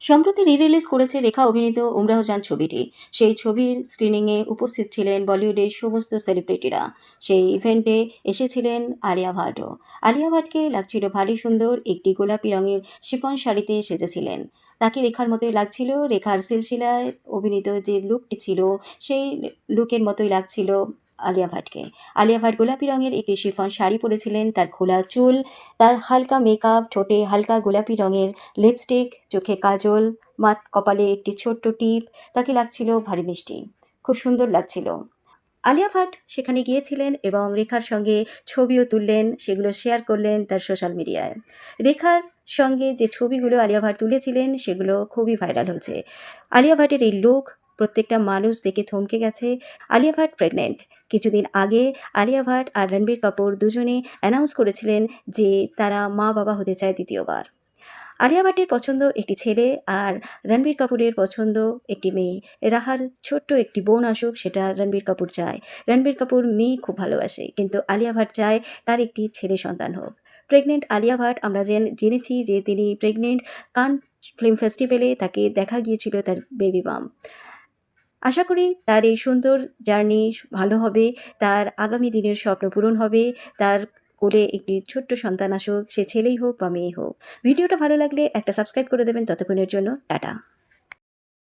সম্প্রতি রিলিজ করেছে রেখা অভিনীত উমরাহ জান ছবিটি। সেই ছবির স্ক্রিনিংয়ে উপস্থিত ছিলেন বলিউডের সমস্ত সেলিব্রিটিরা। সেই ইভেন্টে এসেছিলেন আলিয়া ভাটও। আলিয়া ভাটকে লাগছিল ভারী সুন্দর, একটি গোলাপি রঙের শিফন শাড়িতে সেজেছিলেন। তাকে রেখার মতোই লাগছিল, রেখার সিলসিলায় অভিনীত যে লুকটি ছিল সেই লুকের মতোই লাগছিল আলিয়া ভাটকে। আলিয়া ভাট গোলাপি রঙের একটি শিফন শাড়ি পরেছিলেন, তার খোলা চুল, তার হালকা মেকআপ, ঠোঁটে হালকা গোলাপি রঙের লিপস্টিক, চোখে কাজল, কপালে একটি ছোট্ট টিপ, তাকে লাগছিল ভারী মিষ্টি। খুব সুন্দর লাগছিল। আলিয়া ভাট সেখানে গিয়েছিলেন এবং রেখার সঙ্গে ছবিও তুললেন, সেগুলো শেয়ার করলেন তার সোশ্যাল মিডিয়ায়। রেখার সঙ্গে যে ছবিগুলো আলিয়া ভাট তুলেছিলেন সেগুলো খুবই ভাইরাল হয়েছে। আলিয়া ভাটের এই লুক প্রত্যেকটা মানুষ দেখে থমকে গেছে। আলিয়া ভাট প্রেগনেন্ট। কিছুদিন আগে আলিয়া ভাট আর রণবীর কাপুর দুজনে অ্যানাউন্স করেছিলেন যে তারা মা বাবা হতে চায় দ্বিতীয়বার। আলিয়া ভাটের পছন্দ একটি ছেলে আর রণবীর কাপুরের পছন্দ একটি মেয়ে। রাহার ছোট্ট একটি বোন আসুক, সেটা রণবীর কাপুর চায়। রণবীর কাপুর মেয়ে খুব ভালোবাসে, কিন্তু আলিয়া ভাট চায় তার একটি ছেলে সন্তান হোক। প্রেগনেন্ট আলিয়া ভাট আমরা জেনেছি যে তিনি প্রেগনেন্ট। কান ফিল্ম ফেস্টিভ্যালে তাকে দেখা গিয়েছিল তার বেবি বাম। আশা করি তার এই সুন্দর জার্নি ভালো হবে, তার আগামী দিনের স্বপ্ন পূরণ হবে, তার কোলে একটি ছোট্ট সন্তান আসুক, সে ছেলেই হোক বা মেয়ে হোক। ভিডিওটা ভালো লাগলে একটা সাবস্ক্রাইব করে দেবেন। ততক্ষণের জন্য টাটা।